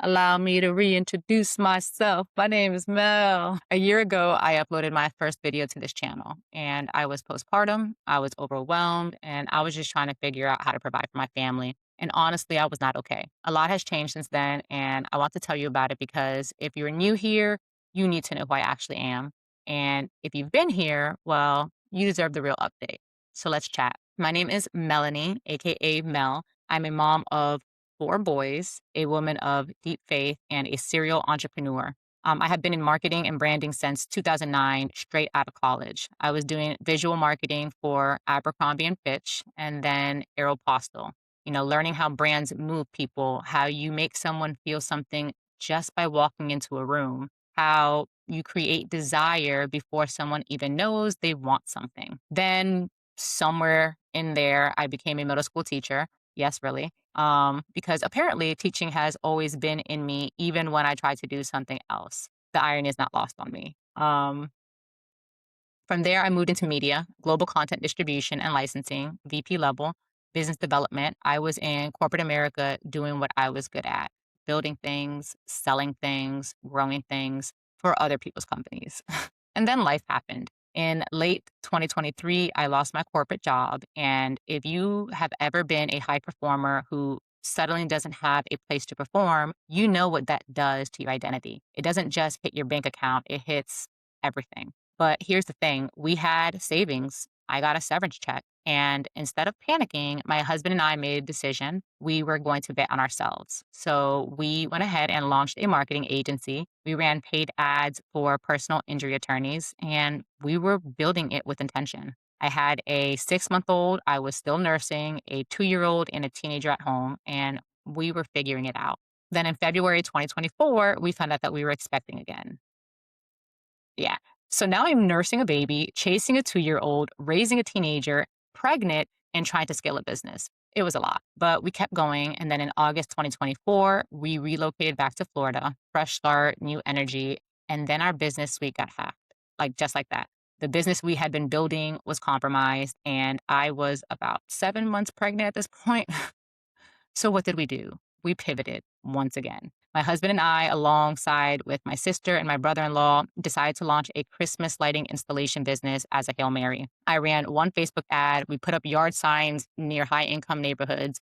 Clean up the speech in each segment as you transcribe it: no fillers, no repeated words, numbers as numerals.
Allow me to reintroduce myself. My name is Mel. A year ago, I uploaded my first video to this channel, and I was postpartum. I was overwhelmed, and I was just trying to figure out how to provide for my family. And honestly, I was not okay. A lot has changed since then, and I want to tell you about it because if you're new here, you need to know who I actually am. And if you've been here, well, you deserve the real update. So let's chat. My name is Melanie, aka Mel. I'm a mom of four boys, a woman of deep faith, and a serial entrepreneur. I have been in marketing and branding since 2009, straight out of college. I was doing visual marketing for Abercrombie and Fitch and then Aeropostale. Learning how brands move people, how you make someone feel something just by walking into a room, how you create desire before someone even knows they want something. Then, somewhere in there, I became a middle school teacher. Yes, really. Because apparently teaching has always been in me, even when I tried to do something else. The irony is not lost on me. From there, I moved into media, global content distribution and licensing, VP level, business development. I was in corporate America doing what I was good at, building things, selling things, growing things for other people's companies. And then life happened. In late 2023, I lost my corporate job. And if you have ever been a high performer who suddenly doesn't have a place to perform, you know what that does to your identity. It doesn't just hit your bank account, it hits everything. But here's the thing, we had savings. I got a severance check. And instead of panicking, my husband and I made a decision. We were going to bet on ourselves. So we went ahead and launched a marketing agency. We ran paid ads for personal injury attorneys, and we were building it with intention. I had a 6-month-old, I was still nursing, a 2-year-old, and a teenager at home, and we were figuring it out. Then in February 2024, we found out that we were expecting again. Yeah. So now I'm nursing a baby, chasing a 2-year-old, raising a teenager, pregnant, and trying to scale a business. It was a lot, but we kept going. And then in August 2024, we relocated back to Florida, fresh start, new energy. And then our business suite got hacked, like just like that. The business we had been building was compromised, and I was about 7 months pregnant at this point. So what did we do? We pivoted once again. My husband and I, alongside with my sister and my brother-in-law, decided to launch a Christmas lighting installation business as a Hail Mary. I ran one Facebook ad. We put up yard signs near high-income neighborhoods.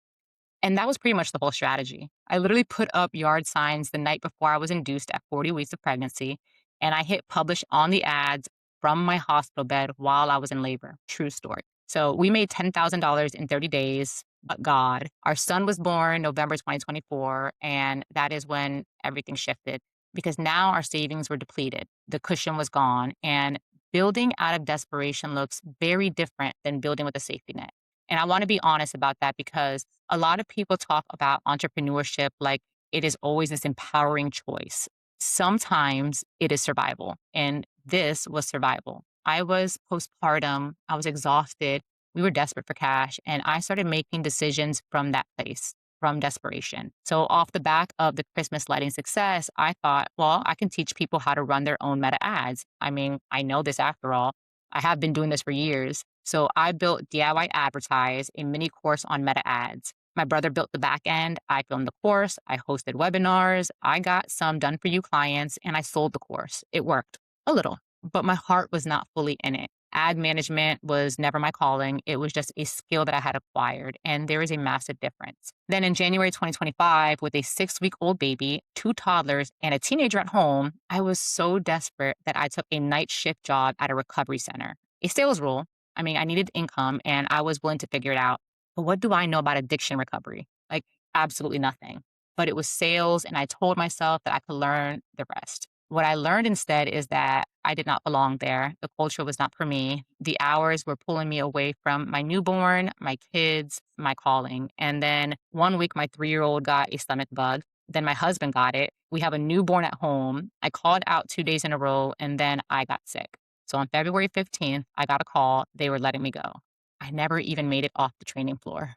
And that was pretty much the whole strategy. I literally put up yard signs the night before I was induced at 40 weeks of pregnancy, and I hit publish on the ads from my hospital bed while I was in labor. True story. So we made $10,000 in 30 days, but God. Our son was born November 2024, and that is when everything shifted because now our savings were depleted. The cushion was gone, and building out of desperation looks very different than building with a safety net. And I want to be honest about that because a lot of people talk about entrepreneurship like it is always this empowering choice. Sometimes it is survival, and this was survival. I was postpartum, I was exhausted, we were desperate for cash, and I started making decisions from that place, from desperation. So, off the back of the Christmas lighting success, I thought, well, I can teach people how to run their own meta ads. I mean, I know this after all. I have been doing this for years. So I built DIY Advertise, a mini course on meta ads. My brother built the back end. I filmed the course. I hosted webinars. I got some done for you clients and I sold the course. It worked a little, but my heart was not fully in it. Ad management was never my calling. It was just a skill that I had acquired, and there is a massive difference. Then in January 2025, with a 6-week-old baby, 2 toddlers, and a teenager at home, I was so desperate that I took a night shift job at a recovery center, a sales role. I mean, I needed income and I was willing to figure it out. But what do I know about addiction recovery? Like, absolutely nothing. But it was sales, and I told myself that I could learn the rest. What I learned instead is that I did not belong there. The culture was not for me. The hours were pulling me away from my newborn, my kids, my calling. And then one week, my 3-year-old got a stomach bug. Then my husband got it. We have a newborn at home. I called out 2 days in a row, and then I got sick. So on February 15th, I got a call. They were letting me go. I never even made it off the training floor.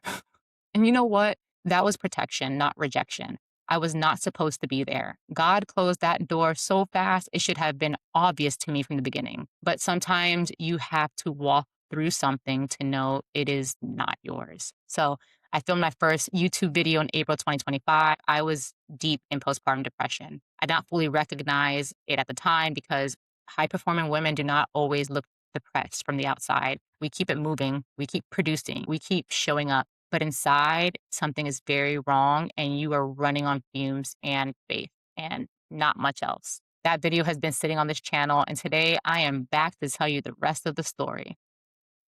And you know what? That was protection, not rejection. I was not supposed to be there. God closed that door so fast, it should have been obvious to me from the beginning. But sometimes you have to walk through something to know it is not yours. So I filmed my first YouTube video in April 2025. I was deep in postpartum depression. I did not fully recognize it at the time because high performing women do not always look depressed from the outside. We keep it moving, we keep producing, we keep showing up. But inside, something is very wrong, and you are running on fumes and faith and not much else. That video has been sitting on this channel, and today I am back to tell you the rest of the story.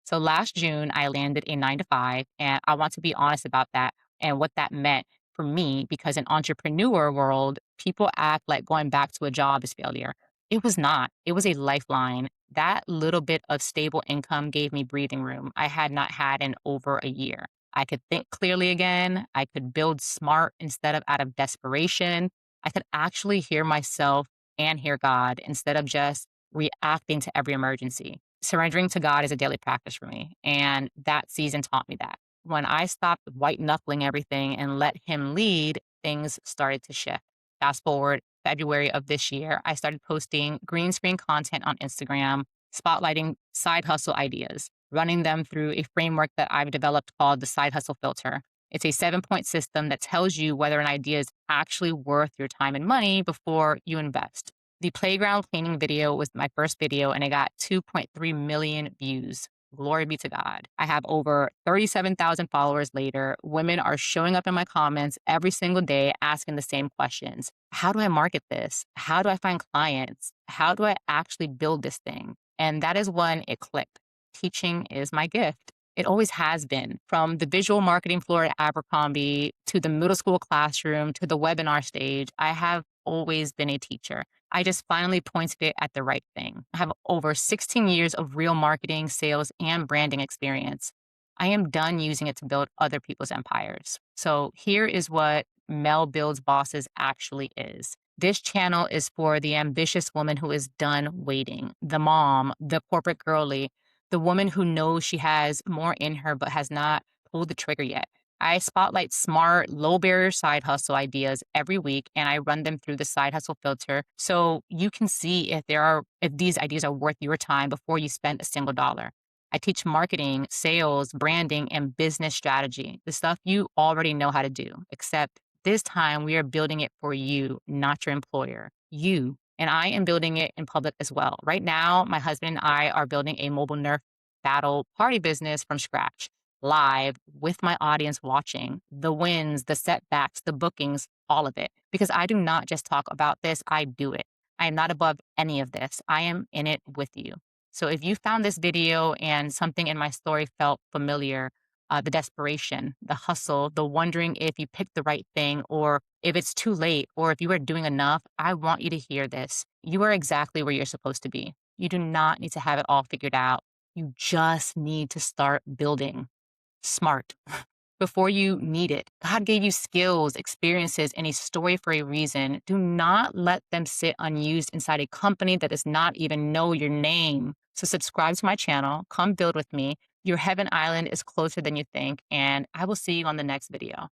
So last June, I landed a 9 to 5, and I want to be honest about that and what that meant for me because in entrepreneur world, people act like going back to a job is failure. It was not. It was a lifeline. That little bit of stable income gave me breathing room I had not had in over a year. I could think clearly again. I could build smart instead of out of desperation. I could actually hear myself and hear God instead of just reacting to every emergency. Surrendering to God is a daily practice for me. And that season taught me that. When I stopped white knuckling everything and let Him lead, things started to shift. Fast forward February of this year, I started posting green screen content on Instagram, spotlighting side hustle ideas, running them through a framework that I've developed called the side hustle filter. It's a 7 point system that tells you whether an idea is actually worth your time and money before you invest. The playground cleaning video was my first video and it got 2.3 million views. Glory be to God. I have over 37,000 followers later. Women are showing up in my comments every single day asking the same questions. How do I market this? How do I find clients? How do I actually build this thing? And that is when it clicked. Teaching is my gift. It always has been, from the visual marketing floor at Abercrombie to the middle school classroom to the webinar stage. I have always been a teacher. I just finally pointed it at the right thing. I have over 16 years of real marketing, sales, and branding experience. I am done using it to build other people's empires. So here is what Mel Builds Bosses actually is. This channel is for the ambitious woman who is done waiting, the mom, the corporate girlie, the woman who knows she has more in her but has not pulled the trigger yet. I spotlight smart, low barrier side hustle ideas every week and I run them through the side hustle filter so you can see if these ideas are worth your time before you spend a single dollar. I teach marketing, sales, branding, and business strategy, the stuff you already know how to do, except this time we are building it for you, not your employer. You. And I am building it in public as well. Right now, my husband and I are building a mobile Nerf battle party business from scratch, live with my audience watching, the wins, the setbacks, the bookings, all of it. Because I do not just talk about this, I do it. I am not above any of this. I am in it with you. So if you found this video and something in my story felt familiar, the desperation, the hustle, the wondering if you picked the right thing or if it's too late or if you are doing enough, I want you to hear this. You are exactly where you're supposed to be. You do not need to have it all figured out. You just need to start building smart before you need it. God gave you skills, experiences, and a story for a reason. Do not let them sit unused inside a company that does not even know your name. So subscribe to my channel. Come build with me. Your heaven island is closer than you think, and I will see you on the next video.